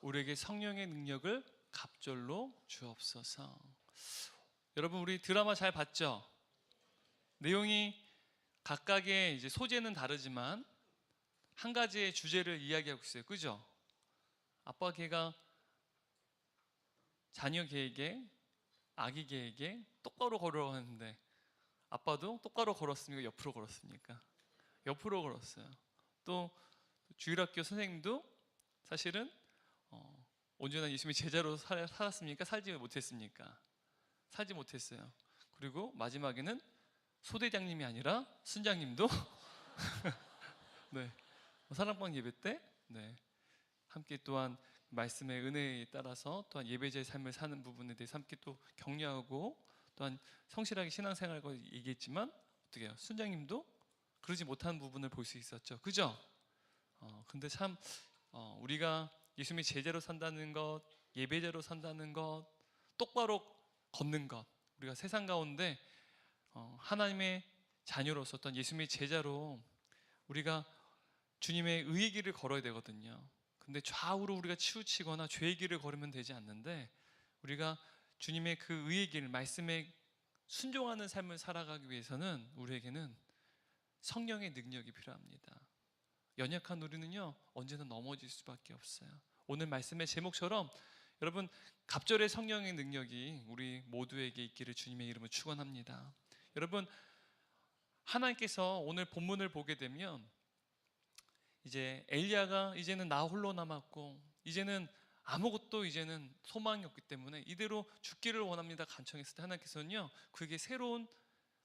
우리에게 성령의 능력을 갑절로 주옵소서. 여러분, 우리 드라마 잘 봤죠? 내용이 각각의 이제 소재는 다르지만 한 가지의 주제를 이야기하고 있어요. 그죠? 아빠 걔가 자녀 걔에게, 아기 걔에게 똑바로 걸어가는데 아빠도 똑바로 걸었습니까? 옆으로 걸었습니까? 옆으로 걸었어요. 또 주일학교 선생님도 사실은 온전한 예수님의 제자로 살았습니까? 살지 못했습니까? 살지 못했어요. 그리고 마지막에는 소대장님이 아니라 순장님도 네, 사랑방 예배 때 함께 또한 말씀의 은혜에 따라서 또한 예배자의 삶을 사는 부분에 대해서 함께 또 격려하고 또한 성실하게 신앙생활을 얘기했지만 어떻게 해요? 순장님도 그러지 못한 부분을 볼 수 있었죠. 그죠? 근데 참 우리가 예수님의 제자로 산다는 것, 예배자로 산다는 것, 똑바로 걷는 것, 우리가 세상 가운데 하나님의 자녀로서 어떤 예수님의 제자로 우리가 주님의 의의 길을 걸어야 되거든요. 근데 좌우로 우리가 치우치거나 죄의 길을 걸으면 되지 않는데 우리가 주님의 그 의의 길, 말씀에 순종하는 삶을 살아가기 위해서는 우리에게는 성령의 능력이 필요합니다. 연약한 우리는요 언제나 넘어질 수밖에 없어요. 오늘 말씀의 제목처럼 여러분 갑절의 성령의 능력이 우리 모두에게 있기를 주님의 이름으로 축원합니다. 여러분, 하나님께서 오늘 본문을 보게 되면 이제 엘리야가 이제는 나 홀로 남았고 이제는 아무것도 이제는 소망이 없기 때문에 이대로 죽기를 원합니다 간청했을 때 하나님께서는요 그에게 새로운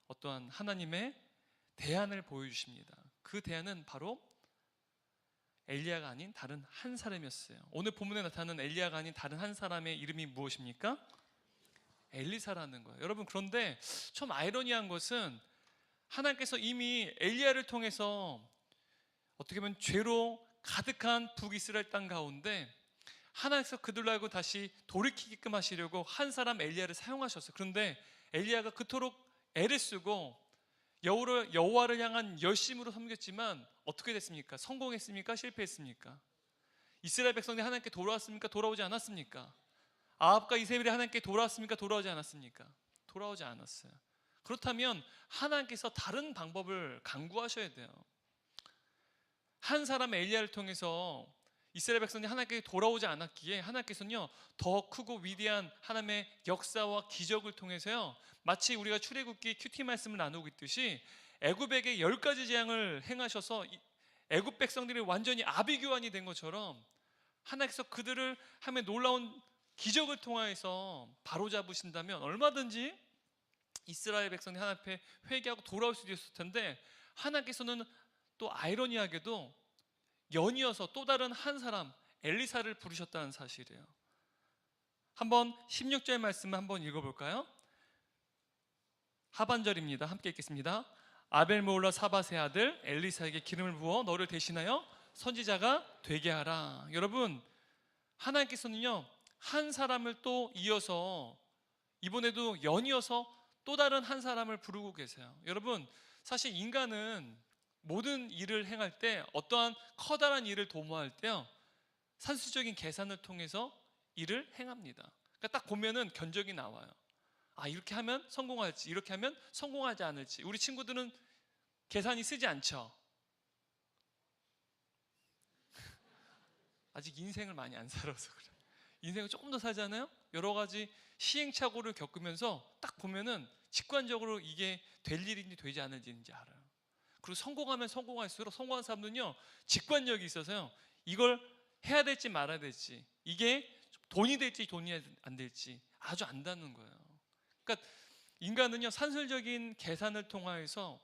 어떠한 하나님의 대안을 보여주십니다. 그 대안은 바로 엘리야가 아닌 다른 한 사람이었어요. 오늘 본문에 나타나는 엘리야가 아닌 다른 한 사람의 이름이 무엇입니까? 엘리사라는 거예요. 여러분, 그런데 좀 아이러니한 것은 하나님께서 이미 엘리야를 통해서 어떻게 보면 죄로 가득한 북이스라엘 땅 가운데 하나님께서 그들로 알고 다시 돌이키게끔 하시려고 한 사람 엘리야를 사용하셨어요. 그런데 엘리야가 그토록 애를 쓰고 여호와를 향한 열심으로 섬겼지만 어떻게 됐습니까? 성공했습니까? 실패했습니까? 이스라엘 백성들이 하나님께 돌아왔습니까? 돌아오지 않았습니까? 아합과 이세벨이 하나님께 돌아왔습니까? 돌아오지 않았습니까? 돌아오지 않았어요. 그렇다면 하나님께서 다른 방법을 강구하셔야 돼요. 한 사람 엘리야를 통해서 이스라엘 백성이 하나님께 돌아오지 않았기에 하나님께서는요 더 크고 위대한 하나님의 역사와 기적을 통해서요 마치 우리가 출애굽기 큐티 말씀을 나누고 있듯이 애굽에게 10가지 재앙을 행하셔서 애굽 백성들이 완전히 아비규환이 된 것처럼 하나님께서 그들을 하며 놀라운 기적을 통하여서 바로잡으신다면 얼마든지 이스라엘 백성이 하나님 앞에 회개하고 돌아올 수도 있을 텐데 하나님께서는 또 아이러니하게도 연이어서 또 다른 한 사람 엘리사를 부르셨다는 사실이에요. 한번 16절 말씀을 한번 읽어볼까요? 하반절입니다. 함께 읽겠습니다. 아벨므올라 사밧의 아들 엘리사에게 기름을 부어 너를 대신하여 선지자가 되게 하라. 여러분, 하나님께서는요 한 사람을 또 이어서 이번에도 연이어서 또 다른 한 사람을 부르고 계세요. 여러분, 사실 인간은 모든 일을 행할 때 어떠한 커다란 일을 도모할 때요 산수적인 계산을 통해서 일을 행합니다. 그러니까 딱 보면은 견적이 나와요. 아, 이렇게 하면 성공할지 이렇게 하면 성공하지 않을지. 우리 친구들은 계산이 쓰지 않죠. 아직 인생을 많이 안 살아서 그래요. 인생을 조금 더 살잖아요. 여러 가지 시행착오를 겪으면서 딱 보면은 직관적으로 이게 될 일인지 되지 않을 일인지 알아요. 그리고 성공하면 성공할수록 성공한 사람들은요 직관력이 있어서요 이걸 해야 될지 말아야 될지, 이게 돈이 될지 돈이 안 될지 아주 안다는 거예요. 그러니까 인간은요 산술적인 계산을 통하여서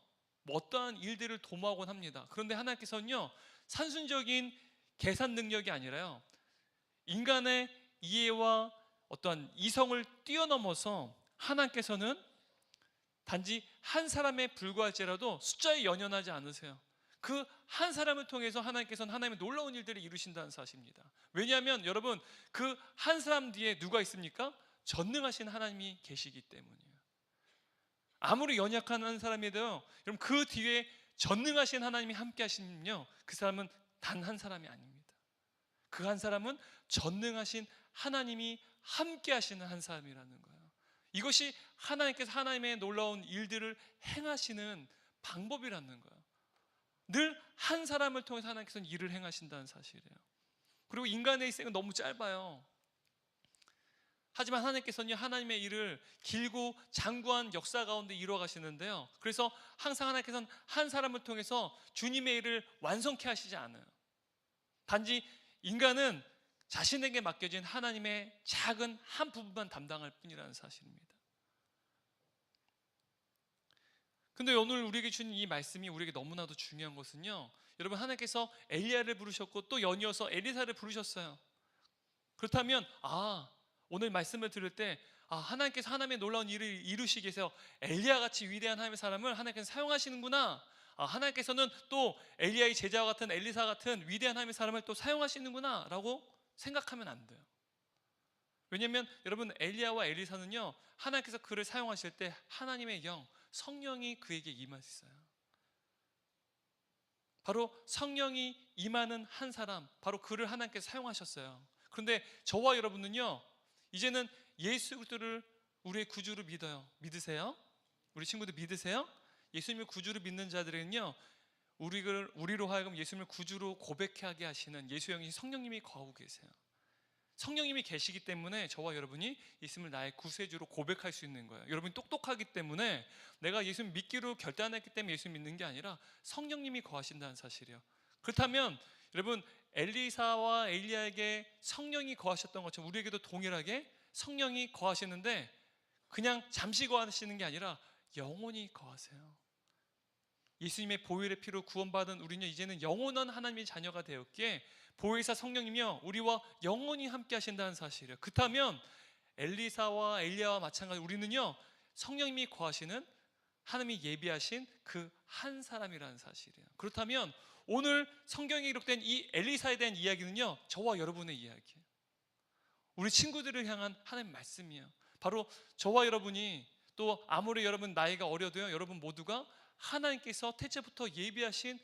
어떠한 일들을 도모하곤 합니다. 그런데 하나님께서는요 산술적인 계산 능력이 아니라요 인간의 이해와 어떠한 이성을 뛰어넘어서 하나님께서는 단지 한 사람에 불과할지라도 숫자에 연연하지 않으세요. 그 한 사람을 통해서 하나님께서는 하나님의 놀라운 일들을 이루신다는 사실입니다. 왜냐하면 여러분 그 한 사람 뒤에 누가 있습니까? 전능하신 하나님이 계시기 때문이에요. 아무리 연약한 한 사람이라도 여러분 그 뒤에 전능하신 하나님이 함께 하시면요 그 사람은 단 한 사람이 아닙니다. 그 한 사람은 전능하신 하나님이 함께 하시는 한 사람이라는 거예요. 이것이 하나님께서 하나님의 놀라운 일들을 행하시는 방법이라는 거예요. 늘 한 사람을 통해서 하나님께서는 일을 행하신다는 사실이에요. 그리고 인간의 일생은 너무 짧아요. 하지만 하나님께서는 하나님의 일을 길고 장구한 역사 가운데 이루어 가시는데요, 그래서 항상 하나님께서는 한 사람을 통해서 주님의 일을 완성케 하시지 않아요. 단지 인간은 자신에게 맡겨진 하나님의 작은 한 부분만 담당할 뿐이라는 사실입니다. 근데 오늘 우리에게 주는 이 말씀이 우리에게 너무나도 중요한 것은요, 여러분, 하나님께서 엘리야를 부르셨고 또 연이어서 엘리사를 부르셨어요. 그렇다면 오늘 말씀을 들을 때 하나님께서 하나님의 놀라운 일을 이루시기 위해서 엘리야같이 위대한 하나님의 사람을 하나님께서 사용하시는구나, 하나님께서는 또 엘리야의 제자와 같은 엘리사 같은 위대한 하나님의 사람을 또 사용하시는구나 라고 생각하면 안 돼요. 왜냐하면 여러분, 엘리야와 엘리사는요, 하나님께서 그를 사용하실 때 하나님의 영, 성령이 그에게 임하셨어요. 바로 성령이 임하는 한 사람, 바로 그를 하나님께서 사용하셨어요. 그런데 저와 여러분은요, 이제는 예수 그리스도를 우리의 구주로 믿어요. 믿으세요? 우리 친구들 믿으세요? 예수님을 구주로 믿는 자들은요, 우리로 하여금 예수님을 구주로 고백하게 하시는 예수의 영이 성령님이 거하고 계세요. 성령님이 계시기 때문에 저와 여러분이 예수님을 나의 구세주로 고백할 수 있는 거예요. 여러분이 똑똑하기 때문에, 내가 예수님 믿기로 결단했기 때문에 예수님 믿는 게 아니라 성령님이 거하신다는 사실이에요. 그렇다면 여러분, 엘리사와 엘리야에게 성령이 거하셨던 것처럼 우리에게도 동일하게 성령이 거하시는데, 그냥 잠시 거하시는 게 아니라 영원히 거하세요. 예수님의 보혈의 피로 구원받은 우리는 이제는 영원한 하나님의 자녀가 되었기에 보혜사 성령님이요, 우리와 영원히 함께 하신다는 사실이에요. 그렇다면 엘리사와 엘리야와 마찬가지로 우리는요, 성령님이 거하시는 하나님이 예비하신 그 한 사람이라는 사실이에요. 그렇다면 오늘 성경에 기록된 이 엘리사에 대한 이야기는요, 저와 여러분의 이야기예요. 우리 친구들을 향한 하나님의 말씀이에요. 바로 저와 여러분이, 또 아무리 여러분 나이가 어려도요, 여러분 모두가 하나님께서 태초부터 예비하신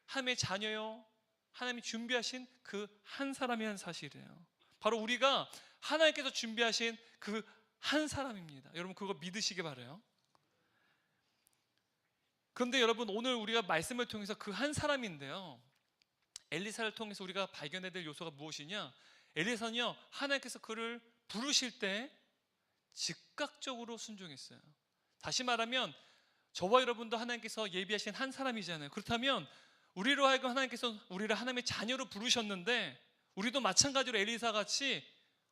하나님의 자녀요, 하나님이 준비하신 그 한 사람이라는 사실이에요. 바로 우리가 하나님께서 준비하신 그 한 사람입니다. 여러분, 그거 믿으시기 바라요. 그런데 여러분, 오늘 우리가 말씀을 통해서 그 한 사람인데요, 엘리사를 통해서 우리가 발견해야 될 요소가 무엇이냐? 엘리사는요, 하나님께서 그를 부르실 때 즉각적으로 순종했어요. 다시 말하면 저와 여러분도 하나님께서 예비하신 한 사람이잖아요. 그렇다면 우리로 하여금 하나님께서 우리를 하나님의 자녀로 부르셨는데, 우리도 마찬가지로 엘리사 같이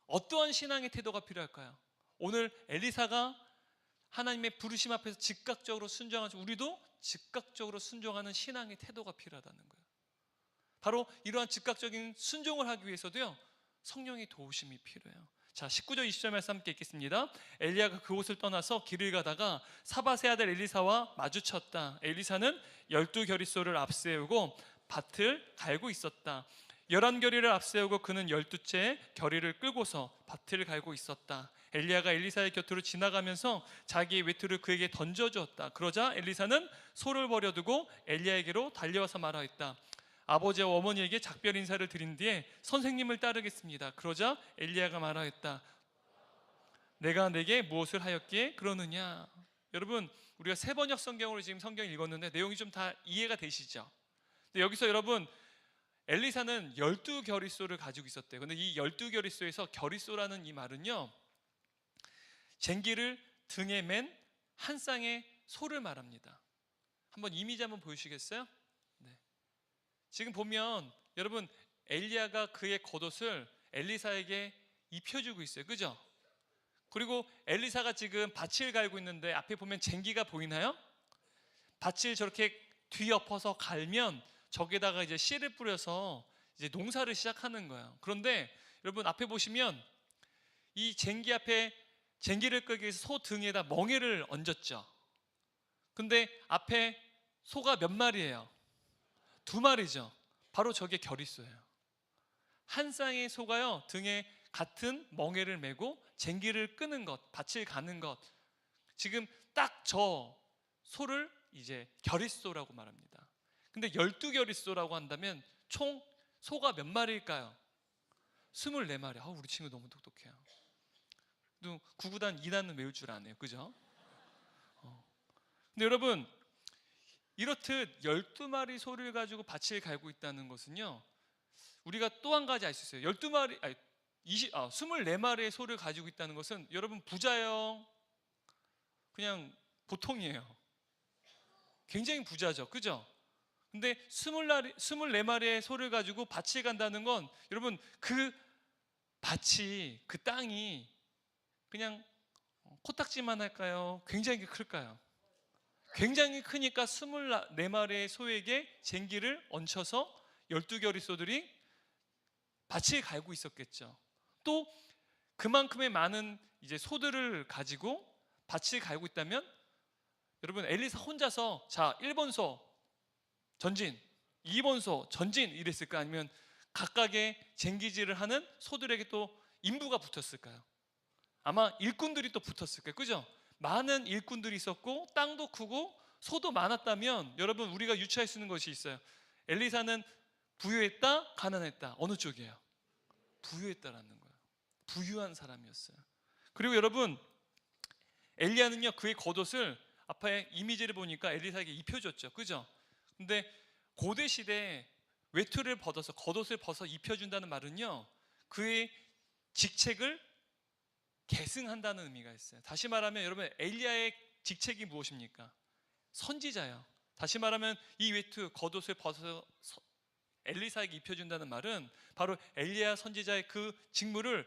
어떠한 신앙의 태도가 필요할까요? 오늘 엘리사가 하나님의 부르심 앞에서 즉각적으로 순종하죠. 우리도 즉각적으로 순종하는 신앙의 태도가 필요하다는 거예요. 바로 이러한 즉각적인 순종을 하기 위해서도요, 성령의 도우심이 필요해요. 자, 19절 20절 말씀 함께 읽겠습니다. 엘리야가 그곳을 떠나서 길을 가다가 사밧의 아들 엘리사와 마주쳤다. 엘리사는 12겨릿소를 앞세우고 밭을 갈고 있었다. 11겨리를 앞세우고 그는 12채의 겨리를 끌고서 밭을 갈고 있었다. 엘리야가 엘리사의 곁으로 지나가면서 자기의 외투를 그에게 던져주었다. 그러자 엘리사는 소를 버려두고 엘리야에게로 달려와서 말하였다. 아버지와 어머니에게 작별 인사를 드린 뒤에 선생님을 따르겠습니다. 그러자 엘리야가 말하였다. 내가 내게 무엇을 하였기에 그러느냐? 여러분, 우리가 세번역 성경으로 지금 성경을 읽었는데 내용이 좀 다 이해가 되시죠? 근데 여기서 여러분, 엘리사는 12겨릿소를 가지고 있었대요. 근데 이 12겨릿소에서 겨릿소라는 이 말은요, 쟁기를 등에 맨 한 쌍의 소를 말합니다. 한번 이미지 한번 보여주시겠어요? 네. 지금 보면 여러분, 엘리야가 그의 겉옷을 엘리사에게 입혀주고 있어요. 그죠? 그리고 엘리사가 지금 밭을 갈고 있는데 앞에 보면 쟁기가 보이나요? 밭을 저렇게 뒤엎어서 갈면 저기다가 이제 씨를 뿌려서 이제 농사를 시작하는 거예요. 그런데 여러분, 앞에 보시면 이 쟁기 앞에 쟁기를 끌기 위해서 소 등에다 멍에를 얹었죠. 근데 앞에 소가 몇 마리예요? 2마리죠. 바로 저게 겨릿소예요. 한 쌍의 소가요, 등에 같은 멍에를 메고 쟁기를 끄는 것, 밭을 가는 것, 지금 딱 저 소를 이제 겨릿소라고 말합니다. 근데 12겨릿소라고 한다면 총 소가 몇 마리일까요? 24마리. 우리 친구 너무 똑똑해요. 또 9구단 2단은 외울 줄 아네요. 그죠? 근데 여러분, 이렇듯 12마리 소를 가지고 밭을 갈고 있다는 것은요, 우리가 또 한 가지 알 수 있어요. 24마리의 소를 가지고 있다는 것은 여러분 부자예요? 그냥 보통이에요? 굉장히 부자죠. 그죠? 근데 24마리의 소를 가지고 밭을 간다는 건 여러분 그 밭이, 그 땅이 그냥 코딱지만 할까요? 굉장히 클까요? 굉장히 크니까 24마리의 소에게 쟁기를 얹혀서 12겨리 소들이 밭을 갈고 있었겠죠. 또 그만큼의 많은 이제 소들을 가지고 밭을 갈고 있다면 여러분 엘리사 혼자서 자 1번 소 전진, 2번 소 전진 이랬을까? 아니면 각각의 쟁기질을 하는 소들에게 또 인부가 붙었을까요? 아마 일꾼들이 또 붙었을 거예요. 그죠? 많은 일꾼들이 있었고 땅도 크고 소도 많았다면 여러분 우리가 유추할 수 있는 것이 있어요. 엘리사는 부유했다, 가난했다. 어느 쪽이에요? 부유했다라는 거예요. 부유한 사람이었어요. 그리고 여러분 엘리야는요 그의 겉옷을 앞에 이미지를 보니까 엘리사에게 입혀줬죠. 그죠? 근데 고대 시대에 외투를 벗어서 겉옷을 벗어 입혀준다는 말은요 그의 직책을 계승한다는 의미가 있어요. 다시 말하면 여러분 엘리야의 직책이 무엇입니까? 선지자예요. 다시 말하면 이 외투 겉옷을 벗어서 엘리사에게 입혀준다는 말은 바로 엘리야 선지자의 그 직무를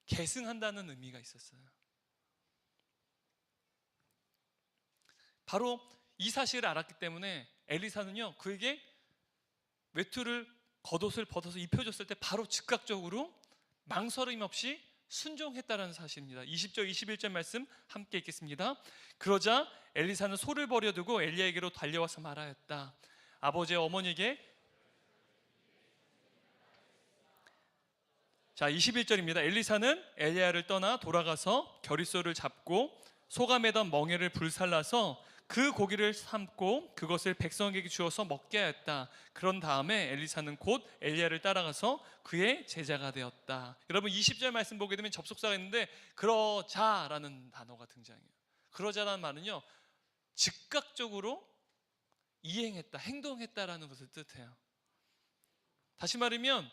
계승한다는 의미가 있었어요. 바로 이 사실을 알았기 때문에 엘리사는요 그에게 외투를 겉옷을 벗어서 입혀줬을 때 바로 즉각적으로 망설임 없이 순종했다는 사실입니다. 20절 21절 말씀 함께 읽겠습니다. 그러자 엘리사는 소를 버려두고 엘리야에게로 달려와서 말하였다. 아버지의 어머니에게 21절입니다. 엘리사는 엘리야를 떠나 돌아가서 겨릿소를 잡고 소가 매던 멍에를 불살라서 그 고기를 삶고 그것을 백성에게 주어서 먹게 하였다. 그런 다음에 엘리사는 곧 엘리야를 따라가서 그의 제자가 되었다. 여러분 20절 말씀 보게 되면 접속사가 있는데 그러자라는 단어가 등장해요. 그러자라는 말은요 즉각적으로 이행했다, 행동했다라는 것을 뜻해요. 다시 말하면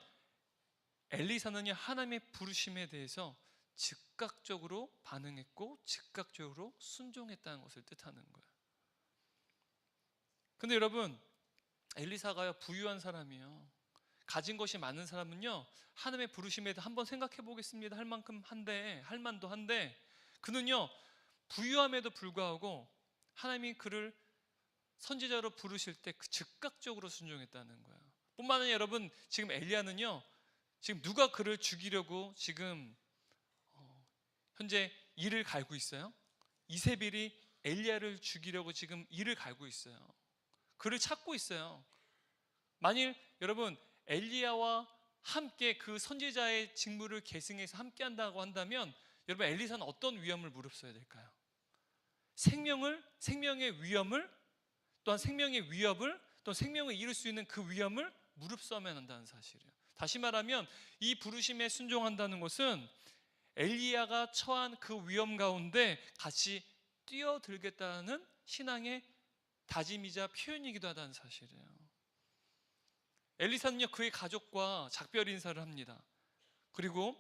엘리사는요 하나님의 부르심에 대해서 즉각적으로 반응했고 즉각적으로 순종했다는 것을 뜻하는 거예요. 근데 여러분 엘리사가요 부유한 사람이에요. 가진 것이 많은 사람은요 하나님의 부르심에 대해 한번 생각해 보겠습니다 할 만큼 한데, 할 만도 한데 그는요 부유함에도 불구하고 하나님이 그를 선지자로 부르실 때 그 즉각적으로 순종했다는 거예요. 뿐만 아니라 여러분 지금 엘리야는요 지금 누가 그를 죽이려고 지금 현재 이를 갈고 있어요? 이세벨이 엘리야를 죽이려고 지금 이를 갈고 있어요. 그를 찾고 있어요. 만일 여러분 엘리야와 함께 그 선지자의 직무를 계승해서 함께 한다고 한다면 여러분 엘리사는 어떤 위험을 무릅써야 될까요? 생명의 위험을 또한 생명의 위협을 또 생명을 잃을 수 있는 그 위험을 무릅써야 한다는 사실이에요. 다시 말하면 이 부르심에 순종한다는 것은 엘리야가 처한 그 위험 가운데 같이 뛰어들겠다는 신앙의 다짐이자 표현이기도 하다는 사실이에요. 엘리사는요 그의 가족과 작별 인사를 합니다. 그리고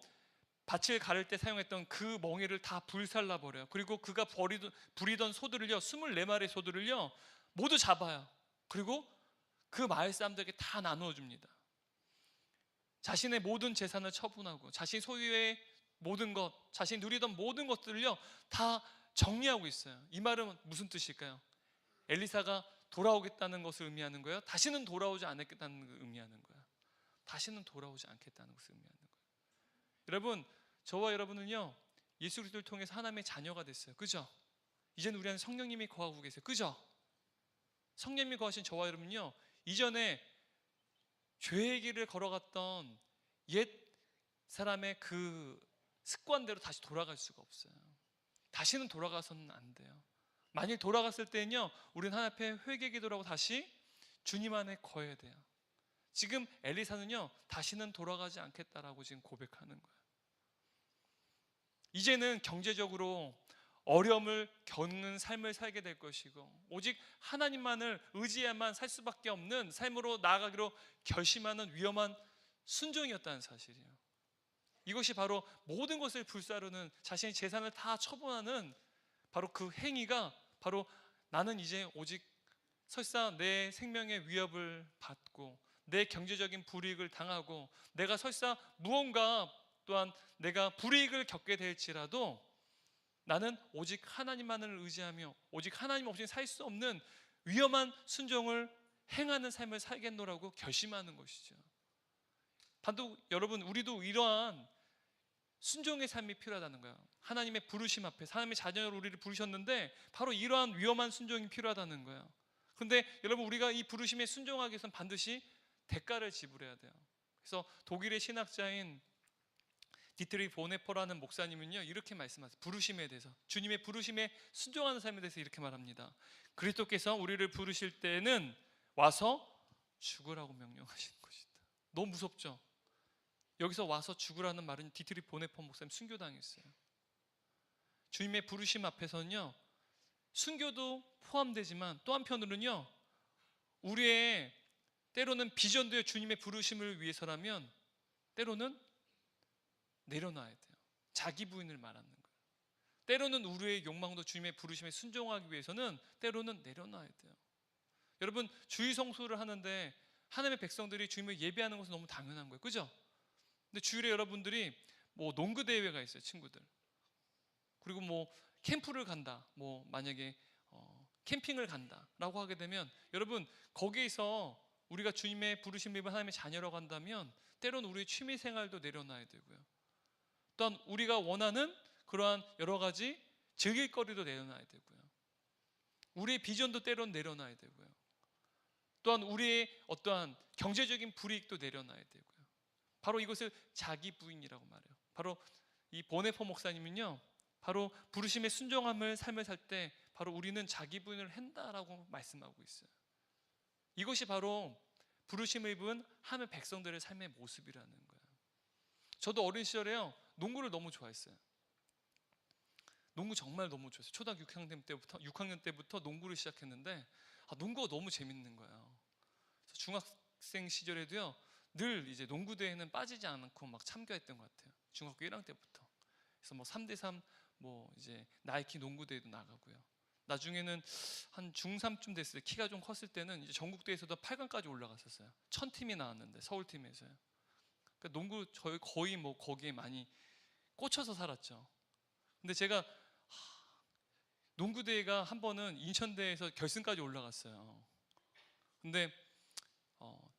밭을 가를 때 사용했던 그 멍에를 다 불살라 버려요. 그리고 그가 부리던 소들을요 24마리 소들을요 모두 잡아요. 그리고 그 마을 사람들에게 다 나누어 줍니다. 자신의 모든 재산을 처분하고 자신 소유의 모든 것, 자신이 누리던 모든 것들을요 다 정리하고 있어요. 이 말은 무슨 뜻일까요? 엘리사가 돌아오겠다는 것을 의미하는 거예요? 다시는 돌아오지 않겠다는 것을 의미하는 거예요? 다시는 돌아오지 않겠다는 것을 의미하는 거예요. 여러분, 저와 여러분은요 예수 그리스도를 통해서 하나님의 자녀가 됐어요. 그죠? 이제는 우리 안에 성령님이 거하고 계세요. 그죠? 성령님이 거하신 저와 여러분은요 이전에 죄의 길을 걸어갔던 옛 사람의 그 습관대로 다시 돌아갈 수가 없어요. 다시는 돌아가서는 안 돼요. 만일 돌아갔을 때는요 우리는 하나님 앞에 회개 기도라고 다시 주님 안에 거해야 돼요. 지금 엘리사는요 다시는 돌아가지 않겠다라고 지금 고백하는 거예요. 이제는 경제적으로 어려움을 겪는 삶을 살게 될 것이고 오직 하나님만을 의지해야만 살 수밖에 없는 삶으로 나아가기로 결심하는 위험한 순종이었다는 사실이에요. 이것이 바로 모든 것을 불사르는 자신의 재산을 다 처분하는 바로 그 행위가 바로 나는 이제 오직 설사 내 생명의 위협을 받고 내 경제적인 불이익을 당하고 내가 설사 무언가 또한 내가 불이익을 겪게 될지라도 나는 오직 하나님만을 의지하며 오직 하나님 없이 살 수 없는 위험한 순종을 행하는 삶을 살겠노라고 결심하는 것이죠. 반도 여러분 우리도 이러한 순종의 삶이 필요하다는 거예요. 하나님의 부르심 앞에 하나님의 자녀로 우리를 부르셨는데 바로 이러한 위험한 순종이 필요하다는 거예요. 그런데 여러분 우리가 이 부르심에 순종하기 위해서는 반드시 대가를 지불해야 돼요. 그래서 독일의 신학자인 디트리 보네퍼라는 목사님은요 이렇게 말씀하세요. 부르심에 대해서, 주님의 부르심에 순종하는 삶에 대해서 이렇게 말합니다. 그리스도께서 우리를 부르실 때는 와서 죽으라고 명령하신 것이다. 너무 무섭죠? 여기서 와서 죽으라는 말은 디트리 보네퍼 목사님 순교당했어요. 주님의 부르심 앞에서는요 순교도 포함되지만 또 한편으로는요 우리의 때로는 비전도의 주님의 부르심을 위해서라면 때로는 내려놔야 돼요. 자기 부인을 말하는 거예요. 때로는 우리의 욕망도 주님의 부르심에 순종하기 위해서는 때로는 내려놔야 돼요. 여러분 주일 성수를 하는데 하나님의 백성들이 주님을 예배하는 것은 너무 당연한 거예요. 그죠? 근데 주일에 여러분들이 뭐 농구 대회가 있어요, 친구들. 그리고 뭐 캠프를 간다, 뭐 만약에 캠핑을 간다라고 하게 되면 여러분 거기에서 우리가 주님의 부르심을 입은 하나님의 자녀라고 한다면 때로는 우리의 취미 생활도 내려놔야 되고요. 또한 우리가 원하는 그러한 여러 가지 즐길 거리도 내려놔야 되고요. 우리의 비전도 때로는 내려놔야 되고요. 또한 우리의 어떠한 경제적인 불이익도 내려놔야 되고요. 바로 이것을 자기 부인이라고 말해요. 바로 이 보네퍼 목사님은요 바로 부르심의 순종함을 삶을 살 때 바로 우리는 자기 부인을 한다라고 말씀하고 있어요. 이것이 바로 부르심을 입은 하나님의 백성들의 삶의 모습이라는 거예요. 저도 어린 시절에요 농구를 너무 좋아했어요. 농구 정말 너무 좋아했어요. 초등학교 6학년 때부터 농구를 시작했는데 농구가 너무 재밌는 거예요. 그래서 중학생 시절에도요 늘 이제 농구 대회는 빠지지 않고 막 참가했던 것 같아요. 중학교 1학년 때부터. 그래서 뭐 3대3 뭐 이제 나이키 농구 대회도 나가고요. 나중에는 한 중3쯤 됐을 때 키가 좀 컸을 때는 이제 전국대회에서도 8강까지 올라갔었어요. 1000팀이 나왔는데 서울팀에서요. 그러니까 농구 저희 거의 뭐 거기에 많이 꽂혀서 살았죠. 근데 제가 농구 대회가 한 번은 인천대에서 결승까지 올라갔어요. 근데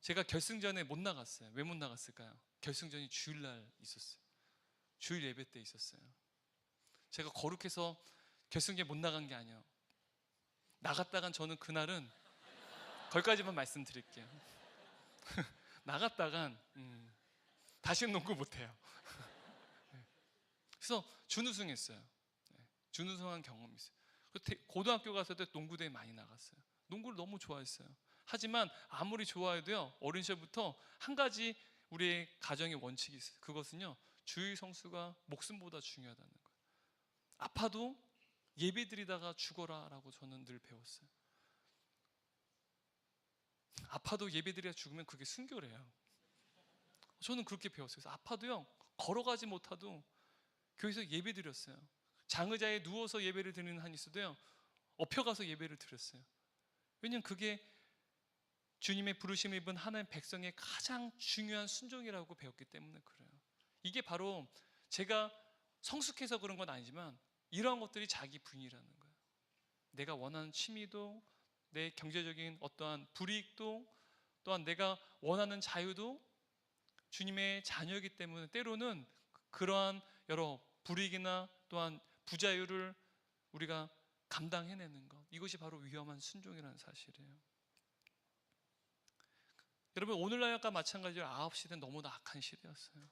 제가 결승전에 못 나갔어요. 왜 못 나갔을까요? 결승전이 주일날 있었어요. 주일 예배 때 있었어요. 제가 거룩해서 결승전에 못 나간 게 아니에요. 나갔다간 저는 그날은 거기까지만 말씀드릴게요. 나갔다간 다시는 농구 못해요. 그래서 준우승했어요. 준우승한 경험이 있어요. 고등학교 갔을 때 농구대회 많이 나갔어요. 농구를 너무 좋아했어요. 하지만 아무리 좋아해도요 어린 시절부터 한 가지 우리의 가정의 원칙이 있어요. 그것은요 주일 성수가 목숨보다 중요하다는 거예요. 아파도 예배드리다가 죽어라라고 저는 늘 배웠어요. 아파도 예배드리다 죽으면 그게 순교래요. 저는 그렇게 배웠어요. 그래서 아파도요 걸어가지 못해도 교회에서 예배드렸어요. 장의자에 누워서 예배를 드리는 한이 있어도요 엎혀가서 예배를 드렸어요. 왜냐하면 그게 주님의 부르심을 입은 하나님의 백성의 가장 중요한 순종이라고 배웠기 때문에 그래요. 이게 바로 제가 성숙해서 그런 건 아니지만 이러한 것들이 자기 부인이라는 거예요. 내가 원하는 취미도 내 경제적인 어떠한 불이익도 또한 내가 원하는 자유도 주님의 자녀이기 때문에 때로는 그러한 여러 불이익이나 또한 부자유를 우리가 감당해내는 것, 이것이 바로 위험한 순종이라는 사실이에요. 여러분 오늘날과 마찬가지로 아합 시대는 너무나 악한 시대였어요.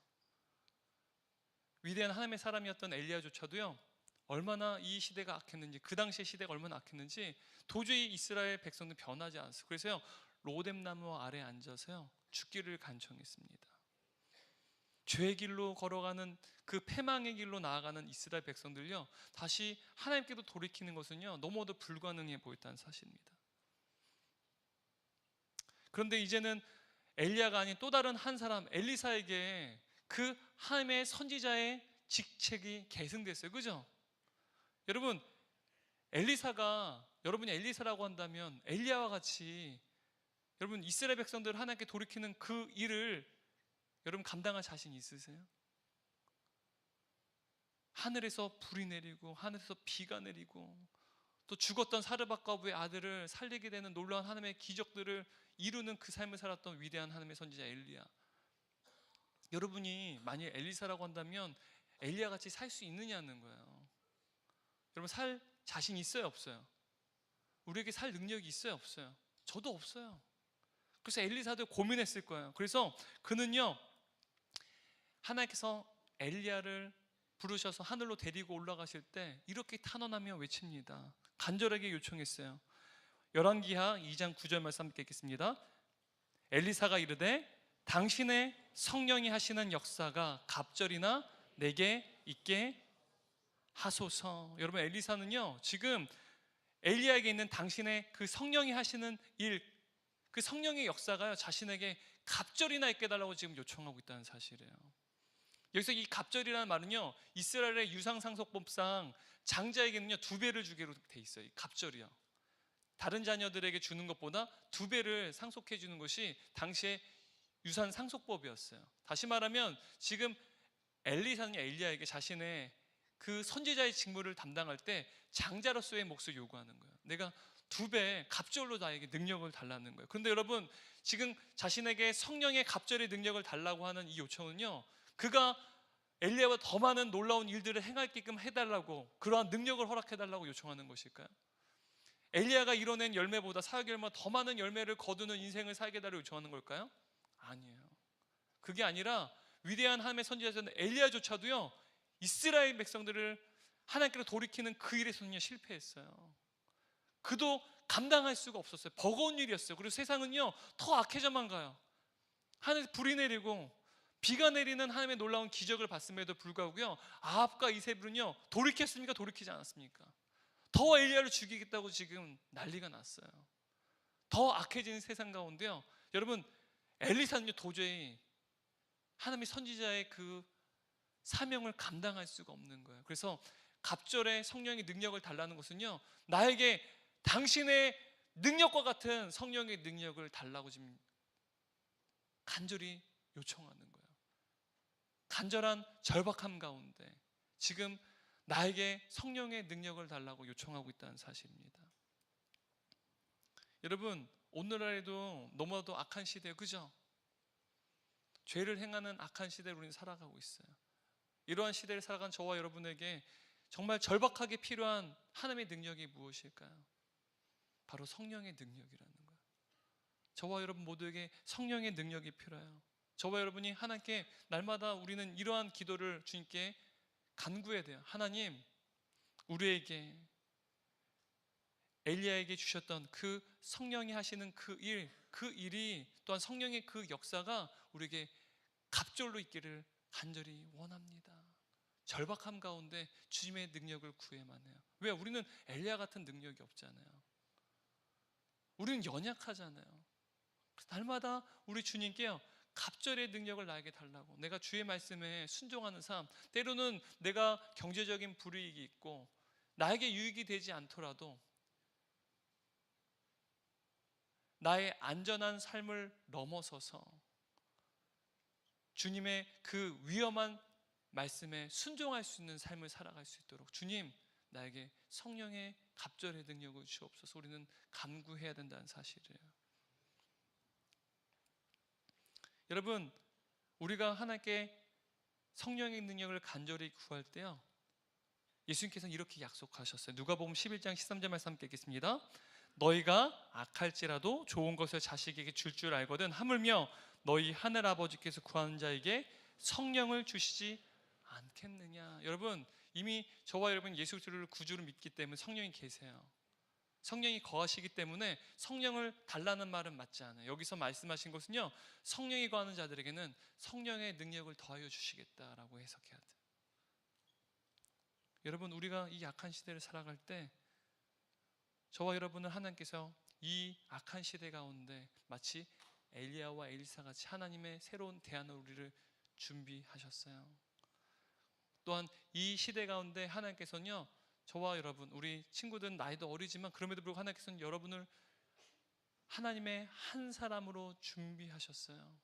위대한 하나님의 사람이었던 엘리야조차도요 얼마나 이 시대가 악했는지, 그 당시의 시대가 얼마나 악했는지 도저히 이스라엘 백성은 변하지 않았어요. 그래서요 로뎀나무 아래에 앉아서요 죽기를 간청했습니다. 죄의 길로 걸어가는 그 패망의 길로 나아가는 이스라엘 백성들요, 다시 하나님께로 돌이키는 것은요 너무도 불가능해 보였다는 사실입니다. 그런데 이제는 엘리야가 아닌 또 다른 한 사람 엘리사에게 그 하나님의 선지자의 직책이 계승됐어요. 그죠? 여러분, 엘리사가 여러분이 엘리사라고 한다면 엘리야와 같이 여러분 이스라엘 백성들을 하나님께 돌이키는 그 일을 여러분 감당할 자신 있으세요? 하늘에서 불이 내리고 하늘에서 비가 내리고 또 죽었던 사르밧과부의 아들을 살리게 되는 놀라운 하나님의 기적들을 이루는 그 삶을 살았던 위대한 하나님의 선지자 엘리야, 여러분이 만약 엘리사라고 한다면 엘리야 같이 살 수 있느냐는 거예요. 여러분, 살 자신 있어요, 없어요? 우리에게 살 능력이 있어요, 없어요? 저도 없어요. 그래서 엘리사도 고민했을 거예요. 그래서 그는요, 하나님께서 엘리야를 부르셔서 하늘로 데리고 올라가실 때 이렇게 탄원하며 외칩니다. 간절하게 요청했어요. 열왕기하 2장 9절 말씀 함께 읽겠습니다. 엘리사가 이르되 당신의 성령이 하시는 역사가 갑절이나 내게 있게 하소서. 여러분, 엘리사는요 지금 엘리야에게 있는 당신의 그 성령이 하시는 일, 그 성령의 역사가요 자신에게 갑절이나 있게 해달라고 지금 요청하고 있다는 사실이에요. 여기서 이 갑절이라는 말은요 이스라엘의 유상상속법상 장자에게는요 2배를 주기로 돼 있어요. 이 갑절이요, 다른 자녀들에게 주는 것보다 2배를 상속해 주는 것이 당시의 유산 상속법이었어요. 다시 말하면 지금 엘리사는 엘리야에게 자신의 그 선지자의 직무를 담당할 때 장자로서의 몫을 요구하는 거예요. 내가 2배 갑절로 나에게 능력을 달라는 거예요. 그런데 여러분, 지금 자신에게 성령의 갑절의 능력을 달라고 하는 이 요청은요, 그가 엘리야와 더 많은 놀라운 일들을 행하게끔 해달라고, 그러한 능력을 허락해달라고 요청하는 것일까요? 엘리야가 이뤄낸 열매보다 사역 열매보다 더 많은 열매를 거두는 인생을 살게 해달라고 요청하는 걸까요? 아니에요. 그게 아니라 위대한 하나님의 선지자였던 엘리야조차도요 이스라엘 백성들을 하나님께로 돌이키는 그 일에서는요 실패했어요. 그도 감당할 수가 없었어요. 버거운 일이었어요. 그리고 세상은요 더 악해져만 가요. 하늘에서 불이 내리고 비가 내리는 하나님의 놀라운 기적을 봤음에도 불구하고요 아합과 이세벨은요 돌이켰습니까? 돌이키지 않았습니까? 더 엘리야를 죽이겠다고 지금 난리가 났어요. 더 악해지는 세상 가운데요 여러분, 엘리사는요 도저히 하나님의 선지자의 그 사명을 감당할 수가 없는 거예요. 그래서 갑절의 성령의 능력을 달라는 것은요 나에게 당신의 능력과 같은 성령의 능력을 달라고 지금 간절히 요청하는 거예요. 간절한 절박함 가운데 지금 나에게 성령의 능력을 달라고 요청하고 있다는 사실입니다. 여러분, 오늘날에도 너무나도 악한 시대예요. 그죠? 죄를 행하는 악한 시대를 우리는 살아가고 있어요. 이러한 시대를 살아간 저와 여러분에게 정말 절박하게 필요한 하나님의 능력이 무엇일까요? 바로 성령의 능력이라는 거예요. 저와 여러분 모두에게 성령의 능력이 필요해요. 저와 여러분이 하나님께 날마다 우리는 이러한 기도를 주님께 간구해야 돼요. 하나님, 우리에게 엘리야에게 주셨던 그 성령이 하시는 그 일이 또한 성령의 그 역사가 우리에게 갑절로 있기를 간절히 원합니다. 절박함 가운데 주님의 능력을 구해만 해요. 왜? 우리는 엘리야 같은 능력이 없잖아요. 우리는 연약하잖아요. 날마다 우리 주님께요 갑절의 능력을 나에게 달라고, 내가 주의 말씀에 순종하는 삶, 때로는 내가 경제적인 불이익이 있고 나에게 유익이 되지 않더라도 나의 안전한 삶을 넘어서서 주님의 그 위험한 말씀에 순종할 수 있는 삶을 살아갈 수 있도록 주님, 나에게 성령의 갑절의 능력을 주옵소서. 우리는 간구해야 된다는 사실이에요. 여러분, 우리가 하나님께 성령의 능력을 간절히 구할 때요 예수님께서는 이렇게 약속하셨어요. 누가복음 11장 13절 말씀 함께 읽겠습니다. 너희가 악할지라도 좋은 것을 자식에게 줄 줄 알거든 하물며 너희 하늘 아버지께서 구하는 자에게 성령을 주시지 않겠느냐. 여러분, 이미 저와 여러분 예수 그리스도를 구주로 믿기 때문에 성령이 계세요. 성령이 거하시기 때문에 성령을 달라는 말은 맞지 않아요. 여기서 말씀하신 것은요, 성령이 거하는 자들에게는 성령의 능력을 더하여 주시겠다라고 해석해야 돼요. 여러분, 우리가 이 악한 시대를 살아갈 때 저와 여러분은 하나님께서 이 악한 시대 가운데 마치 엘리야와 엘리사 같이 하나님의 새로운 대안을 우리를 준비하셨어요. 또한 이 시대 가운데 하나님께서는요, 저와 여러분, 우리 친구들은 나이도 어리지만 그럼에도 불구하고 하나님께서는 여러분을 하나님의 한 사람으로 준비하셨어요.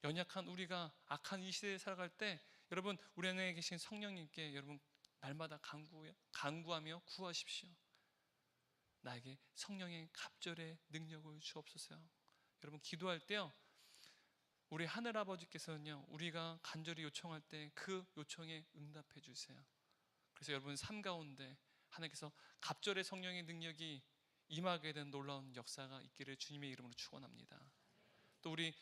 연약한 우리가 악한 이 시대에 살아갈 때 여러분, 우리 안에 계신 성령님께 여러분 날마다 간구하며 구하십시오. 나에게 성령의 갑절의 능력을 주옵소서. 여러분, 기도할 때요, 우리 하늘아버지께서는요, 우리가 간절히 요청할 때 그 요청에 응답해 주세요. 그래서 여러분 삶 가운데 하나님께서 갑절의 성령의 능력이 임하게 된 놀라운 역사가 있기를 주님의 이름으로 축원합니다. 또 우리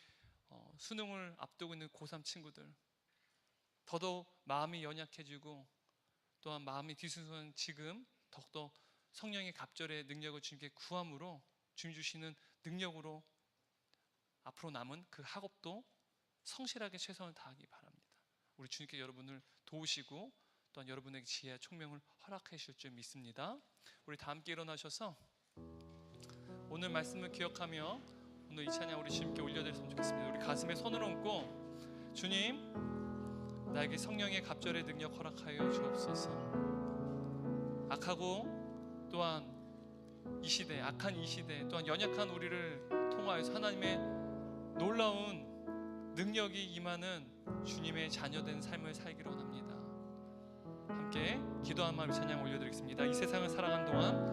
수능을 앞두고 있는 고3 친구들, 더더욱 마음이 연약해지고 또한 마음이 뒤숭숭한 지금 더욱더 성령의 갑절의 능력을 주님께 구함으로 주님 주시는 능력으로 앞으로 남은 그 학업도 성실하게 최선을 다하기 바랍니다. 우리 주님께 여러분을 도우시고 또한 여러분에게 지혜와 총명을 허락해 주실 줄 믿습니다. 우리 다 함께 일어나셔서 오늘 말씀을 기억하며 오늘 이 찬양 우리 주님께 올려드렸으면 좋겠습니다. 우리 가슴에 손을 얹고, 주님, 나에게 성령의 갑절의 능력 허락하여 주옵소서. 악하고 또한 이 시대, 악한 이 시대, 또한 연약한 우리를 통하여서 하나님의 놀라운 능력이 임하는 주님의 자녀된 삶을 살기를 원합니다. 함께 기도한 마음에 찬양 올려드리겠습니다. 이 세상을 살아가는 동안